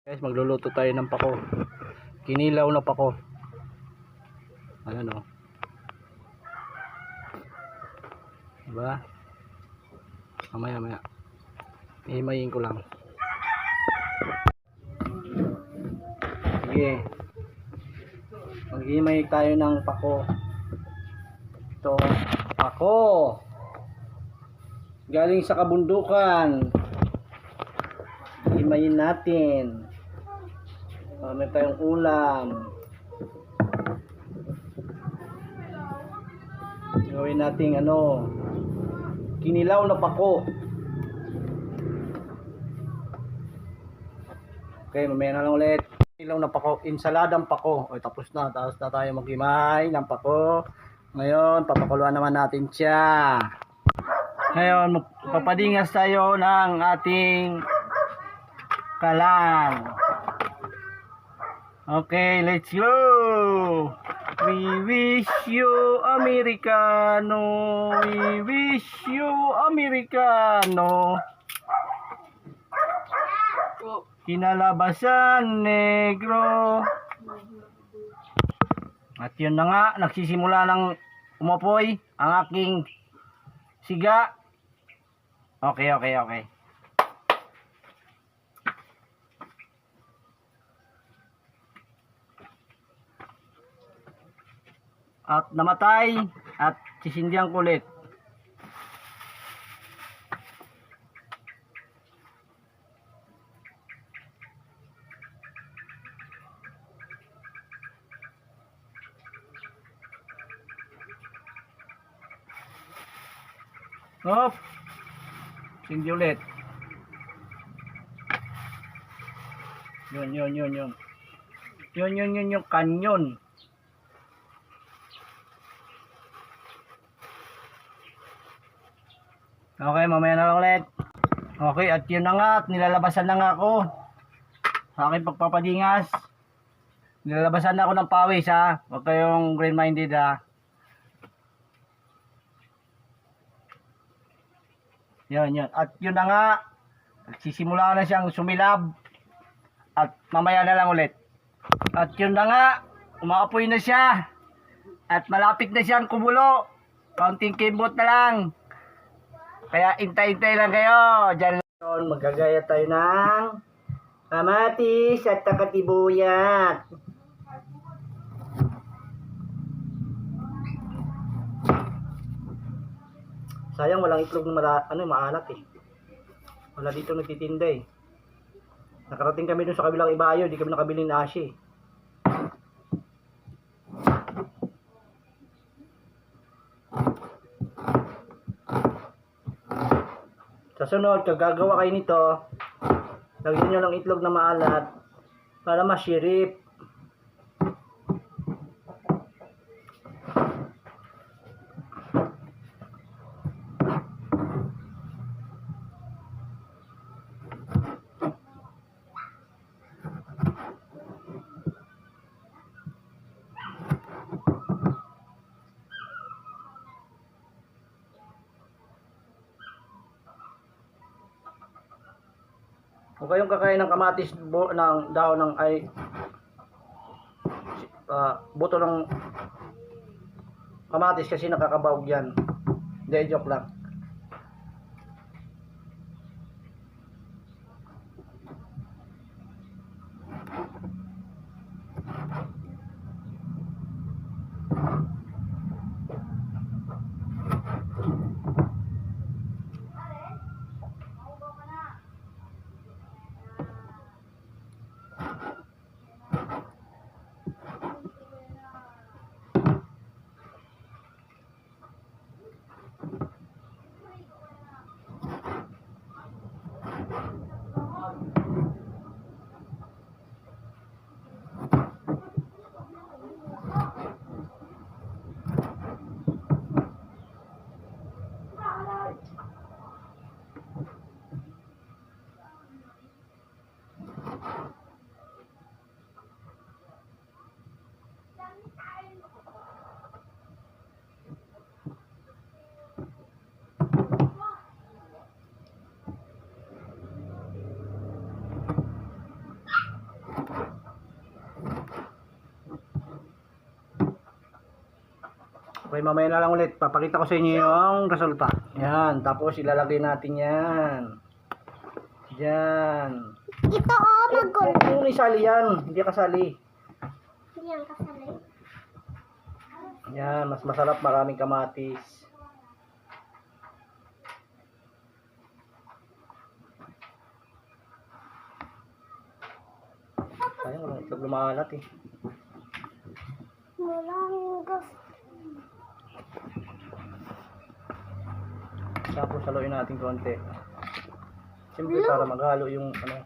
Guys, magluluto tayo ng pako. Kinilaw na pako. Ayan o. Diba? Mamaya. Ihimayin ko lang. Sige. Maghihimay tayo ng pako. Ito. Pako. Galing sa kabundukan. Himayin natin. Meron tayong ulam. Gawin natin kinilaw na pako. Okay, mamaya na lang ulit. Kinilaw na pako, insaladang pako. O, tapos na tayo maghimay ng pako. Ngayon, papakuluan naman natin siya. Ngayon, papadingas tayo ng ating kalan. Okay, let's go. We wish you Americano. We wish you Americano. Kinalabasan negro. At yun na nga, nagsisimula ng umapoy ang aking siga. Okay. At namatay at sisindihan ko ulit. Hop. Sindi ulit. Yun yung kanyon. Okay, mamaya na lang ulit. Okay, at yun na nga, at nilalabasan na nga ako sa aking pagpapadingas. Nilalabasan na ako ng pawis ha. Huwag kayong green-minded ha. Yun. At yun na nga, nagsisimula na siyang sumilab. At mamaya na lang ulit. At yun na nga, umaapoy na siya. At malapit na siyang kumulo. Kaunting kimbot na lang. Kaya intay-intay lang kayo. Diyan lang. Magagaya tayo ng kamatis at takatibuyat. Sayang walang itlog na maalat eh. Wala dito nagtitinda eh. Nakarating kami dun sa kabilang ibayo, di kami nakabili ng ashi. Sa sunod, kung gagawa kayo nito, lagyan nyo ng itlog na maalat para masirip. Kung kayong kakain ng kamatis ng dahon ng buto ng kamatis kasi nakakabawag yan. Hindi, joke lang. Okay, mamaya na lang ulit. Papakita ko sa inyo yung resulta. Yan, tapos ilalagay natin yan. Yan. Ito magulo. Kung isali yan, hindi kasali. Hindi yan kasali. Yan, mas masarap, maraming kamatis. Sayang, walang itlog lumalat eh. Walang gas. Tapos haluin natin konti. Siyempre para maghalo yung ano.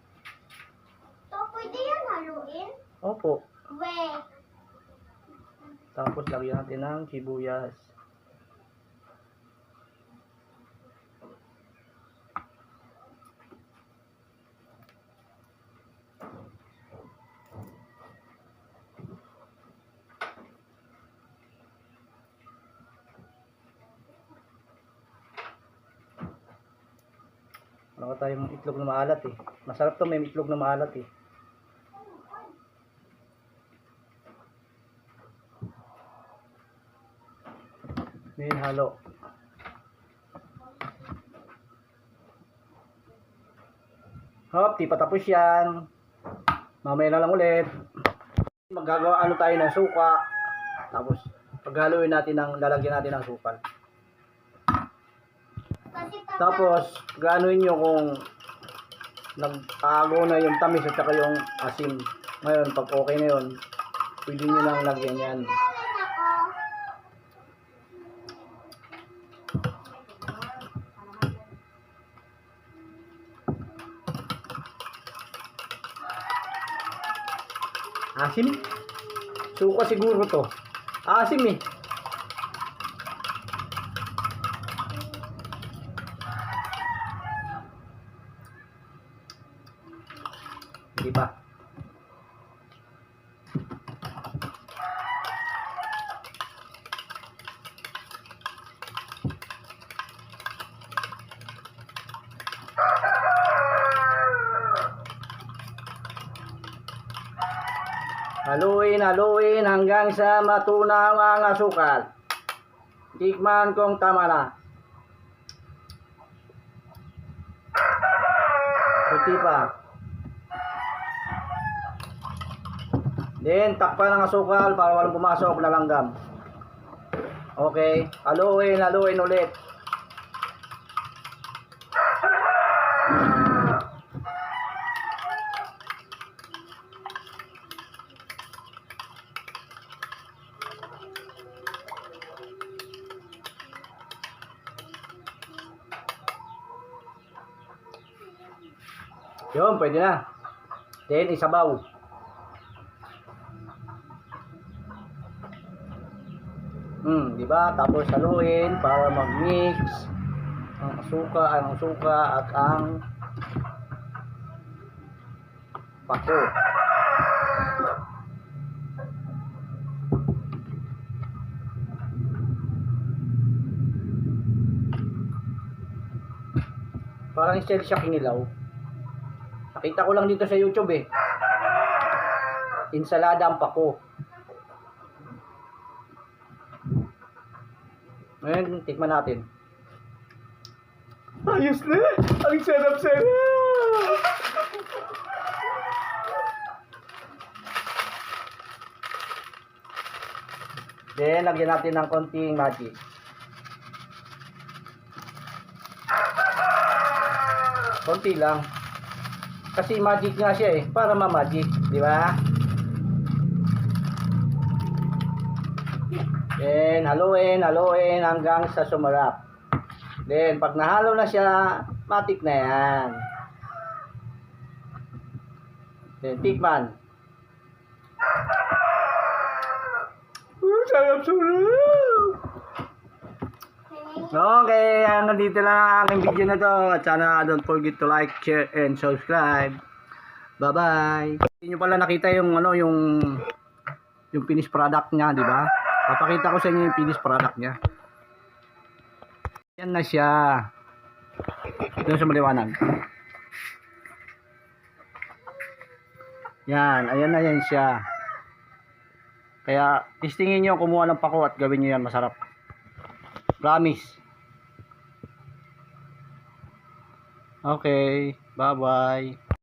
So, pwede yan haluin? Opo. We. Tapos lagyan natin ng sibuyas. Wala tayong itlog na maalat eh. Masarap to, may itlog na maalat eh. Ngayon halo. Hop, di pa tapos yan. Mamaya na lang ulit. Magagawa ano tayo ng suka. Tapos paghaluin natin lalagyan natin ng sukal. Tapos, gano'n nyo kung nag-ago na yung tamis at saka yung asim. Ngayon, pag okay na yun, pwede nyo lang lagyan yan. Asim? Suka siguro to. Asim eh. Di ba? Haluin hanggang sa matunaw ang asukal. Tikman kung tama na. Puti pa. Then, takpan ng asukal para walang pumasok na langgam. Okay, haluin ulit. Yun, pwede na. Then, isabaw. Di ba? Tapos haluin para mag-mix ang suka at ang pako. Parang style siya kinilaw. Nakita ko lang dito sa YouTube eh. Insalada ang pako. Ngayon, tikman natin. Ayos na! Ang sarap-sarap! Then, lagyan natin ng konting magic. Konti lang. Kasi magic nga siya eh, para ma-magic, di ba? Then, haluin hanggang sa sumarap. Then, pag nahalo na siya, matik na yan. Then, tikman. Sarap-sarap! Okay, hanggang dito lang ang aking video na to. At sana don't forget to like, share, and subscribe. Bye-bye! Hindi nyo pala nakita yung, yung finished product niya, di ba? Papakita ko sa inyo yung finished product niya. Yan na siya. Doon sa maliwanag. Yan, ayan na yan siya. Kaya, testingin nyo, kumuha ng pako at gawin nyo yan, masarap. Promise. Okay. Bye-bye.